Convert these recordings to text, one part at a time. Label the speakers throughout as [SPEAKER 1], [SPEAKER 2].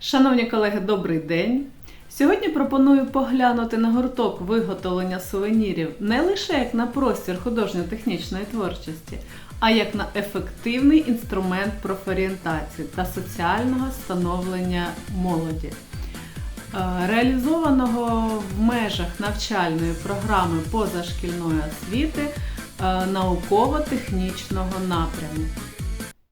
[SPEAKER 1] Шановні колеги, добрий день! Сьогодні пропоную поглянути на гурток виготовлення сувенірів не лише як на простір художньо-технічної творчості, а як на ефективний інструмент профорієнтації та соціального становлення молоді. Реалізованого в межах навчальної програми позашкільної освіти науково-технічного напряму.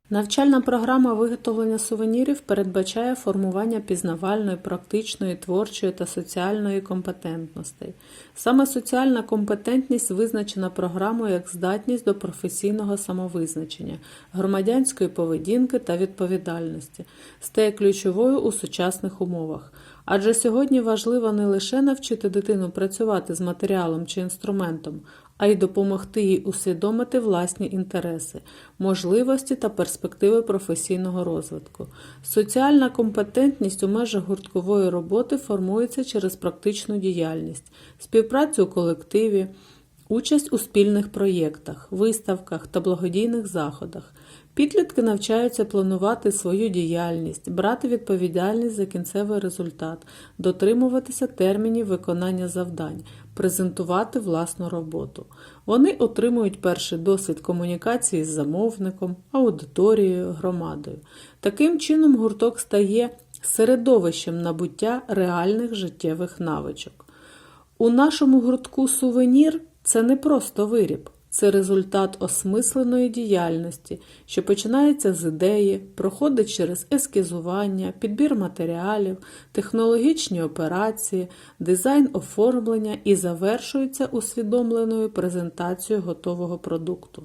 [SPEAKER 1] Навчальна програма виготовлення сувенірів передбачає формування пізнавальної, практичної, творчої та соціальної компетентностей. Саме соціальна компетентність визначена програмою як здатність до професійного самовизначення, громадянської поведінки та відповідальності, стає ключовою у сучасних умовах. Адже сьогодні важливо не лише навчити дитину працювати з матеріалом чи інструментом, а й допомогти їй усвідомити власні інтереси, можливості та перспективи професійного розвитку. Соціальна компетентність у межах гурткової роботи формується через практичну діяльність, співпрацю у колективі, участь у спільних проєктах, виставках та благодійних заходах. Підлітки навчаються планувати свою діяльність, брати відповідальність за кінцевий результат, дотримуватися термінів виконання завдань, презентувати власну роботу. Вони отримують перший досвід комунікації з замовником, аудиторією, громадою. Таким чином гурток стає середовищем набуття реальних життєвих навичок. У нашому гуртку сувенір – це не просто виріб. Це результат осмисленої діяльності, що починається з ідеї, проходить через ескізування, підбір матеріалів, технологічні операції, дизайн оформлення і завершується усвідомленою презентацією готового продукту.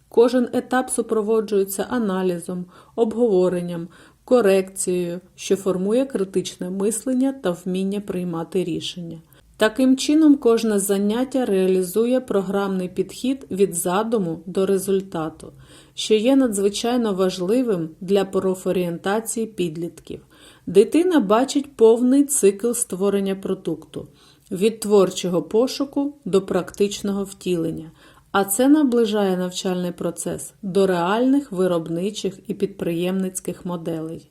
[SPEAKER 1] Кожен етап супроводжується аналізом, обговоренням, корекцією, що формує критичне мислення та вміння приймати рішення. Таким чином, кожне заняття реалізує програмний підхід від задуму до результату, що є надзвичайно важливим для профорієнтації підлітків. Дитина бачить повний цикл створення продукту – від творчого пошуку до практичного втілення, а це наближає навчальний процес до реальних виробничих і підприємницьких моделей.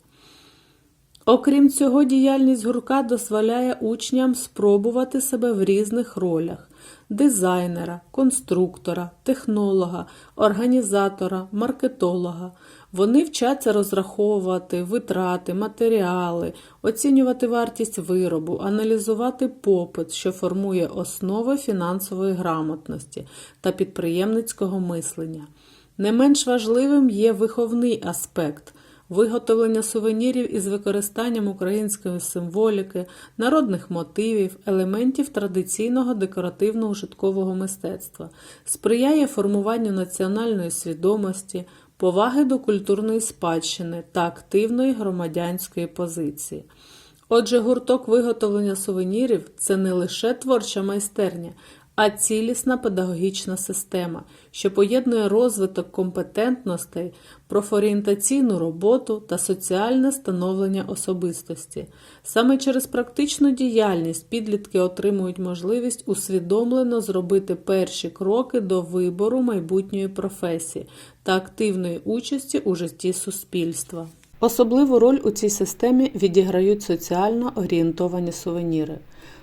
[SPEAKER 1] Окрім цього, діяльність гуртка дозволяє учням спробувати себе в різних ролях – дизайнера, конструктора, технолога, організатора, маркетолога. Вони вчаться розраховувати витрати, матеріали, оцінювати вартість виробу, аналізувати попит, що формує основи фінансової грамотності та підприємницького мислення. Не менш важливим є виховний аспект – виготовлення сувенірів із використанням української символіки, народних мотивів, елементів традиційного декоративно-ужиткового мистецтва, сприяє формуванню національної свідомості, поваги до культурної спадщини та активної громадянської позиції. Отже, гурток виготовлення сувенірів – це не лише творча майстерня, а цілісна педагогічна система, що поєднує розвиток компетентностей, профорієнтаційну роботу та соціальне становлення особистості. Саме через практичну діяльність підлітки отримують можливість усвідомлено зробити перші кроки до вибору майбутньої професії та активної участі у житті суспільства. Особливу роль у цій системі відіграють соціально орієнтовані сувеніри.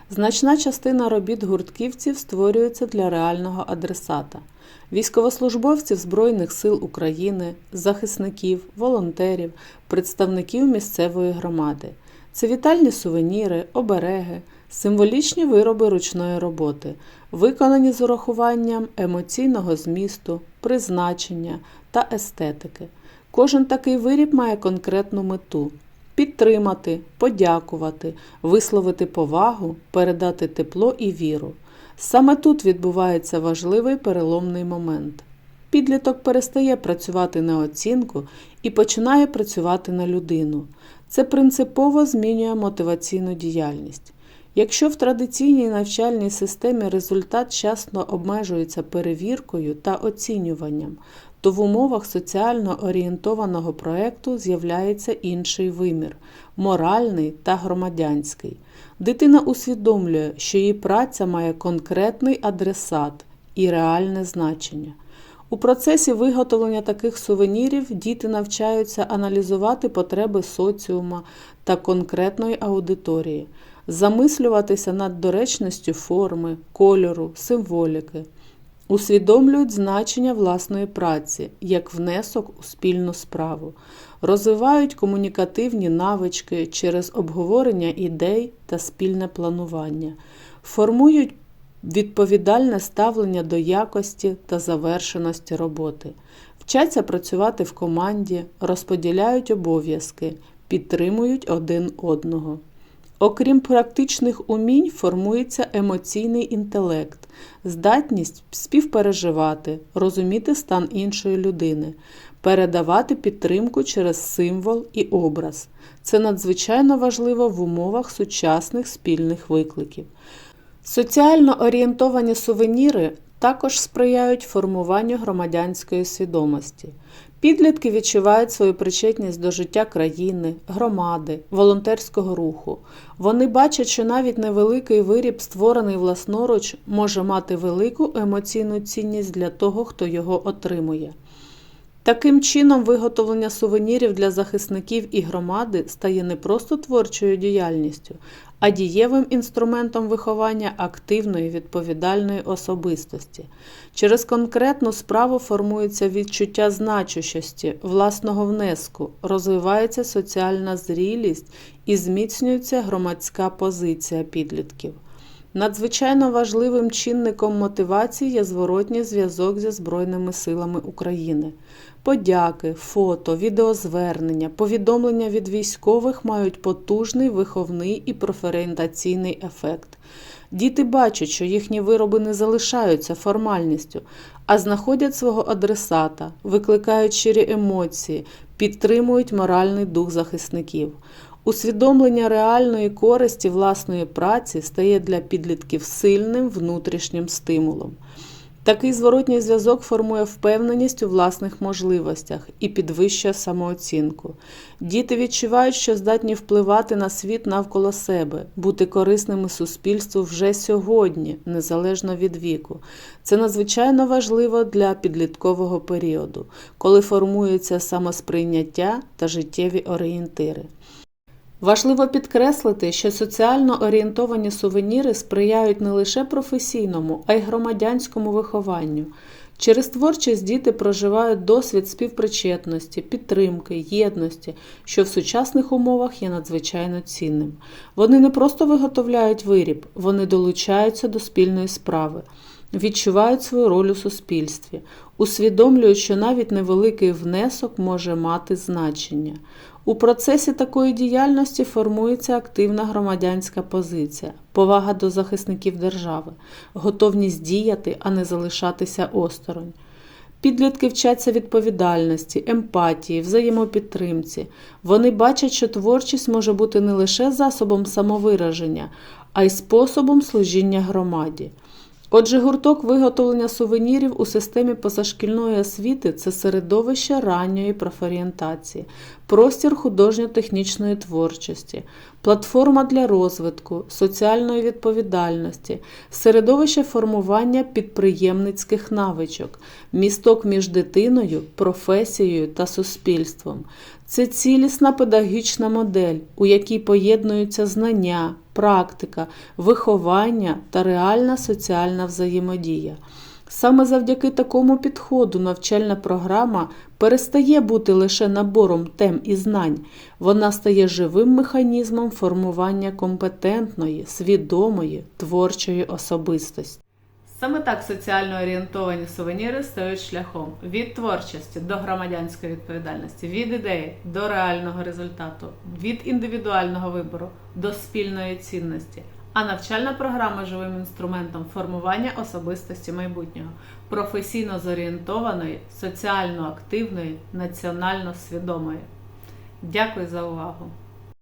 [SPEAKER 1] Значна частина робіт гуртківців створюється для реального адресата – військовослужбовців Збройних сил України, захисників, волонтерів, представників місцевої громади. Це вітальні сувеніри, обереги, символічні вироби ручної роботи, виконані з урахуванням емоційного змісту, призначення та естетики. Кожен такий виріб має конкретну мету – підтримати, подякувати, висловити повагу, передати тепло і віру. Саме тут відбувається важливий переломний момент. Підліток перестає працювати на оцінку і починає працювати на людину. Це принципово змінює мотиваційну діяльність. Якщо в традиційній навчальній системі результат часто обмежується перевіркою та оцінюванням, то в умовах соціально орієнтованого проєкту з'являється інший вимір – моральний та громадянський. Дитина усвідомлює, що її праця має конкретний адресат і реальне значення. У процесі виготовлення таких сувенірів діти навчаються аналізувати потреби соціума та конкретної аудиторії, замислюватися над доречністю форми, кольору, символіки, усвідомлюють значення власної праці як внесок у спільну справу, розвивають комунікативні навички через обговорення ідей та спільне планування, формують відповідальне ставлення до якості та завершеності роботи, вчаться працювати в команді, розподіляють обов'язки, підтримують один одного. Окрім практичних умінь, формується емоційний інтелект, здатність співпереживати, розуміти стан іншої людини, передавати підтримку через символ і образ. Це надзвичайно важливо в умовах сучасних спільних викликів. Соціально орієнтовані сувеніри також сприяють формуванню громадянської свідомості. Підлітки відчувають свою причетність до життя країни, громади, волонтерського руху. Вони бачать, що навіть невеликий виріб, створений власноруч, може мати велику емоційну цінність для того, хто його отримує. Таким чином, виготовлення сувенірів для захисників і громади стає не просто творчою діяльністю, а дієвим інструментом виховання активної, відповідальної особистості. Через конкретну справу формується відчуття значущості, власного внеску, розвивається соціальна зрілість і зміцнюється громадська позиція підлітків. Надзвичайно важливим чинником мотивації є зворотній зв'язок зі Збройними силами України. Подяки, фото, відеозвернення, повідомлення від військових мають потужний виховний і профорієнтаційний ефект. Діти бачать, що їхні вироби не залишаються формальністю, а знаходять свого адресата, викликають щирі емоції, підтримують моральний дух захисників. Усвідомлення реальної користі власної праці стає для підлітків сильним внутрішнім стимулом. Такий зворотній зв'язок формує впевненість у власних можливостях і підвищує самооцінку. Діти відчувають, що здатні впливати на світ навколо себе, бути корисними суспільству вже сьогодні, незалежно від віку. Це надзвичайно важливо для підліткового періоду, коли формується самосприйняття та життєві орієнтири. Важливо підкреслити, що соціально орієнтовані сувеніри сприяють не лише професійному, а й громадянському вихованню. Через творчість діти проживають досвід співпричетності, підтримки, єдності, що в сучасних умовах є надзвичайно цінним. Вони не просто виготовляють виріб, вони долучаються до спільної справи, відчувають свою роль у суспільстві, усвідомлюють, що навіть невеликий внесок може мати значення. У процесі такої діяльності формується активна громадянська позиція, повага до захисників держави, готовність діяти, а не залишатися осторонь. Підлітки вчаться відповідальності, емпатії, взаємопідтримці. Вони бачать, що творчість може бути не лише засобом самовираження, а й способом служіння громаді. Отже, гурток виготовлення сувенірів у системі позашкільної освіти – це середовище ранньої профорієнтації, простір художньо-технічної творчості, платформа для розвитку, соціальної відповідальності, середовище формування підприємницьких навичок, місток між дитиною, професією та суспільством. Це цілісна педагогічна модель, у якій поєднуються знання, практика, виховання та реальна соціальна взаємодія. Саме завдяки такому підходу навчальна програма перестає бути лише набором тем і знань. Вона стає живим механізмом формування компетентної, свідомої, творчої особистості. Саме так соціально орієнтовані сувеніри стають шляхом від творчості до громадянської відповідальності, від ідеї до реального результату, від індивідуального вибору до спільної цінності. А навчальна програма живим інструментом формування особистості майбутнього, професійно зорієнтованої, соціально активної, національно свідомої. Дякую за увагу!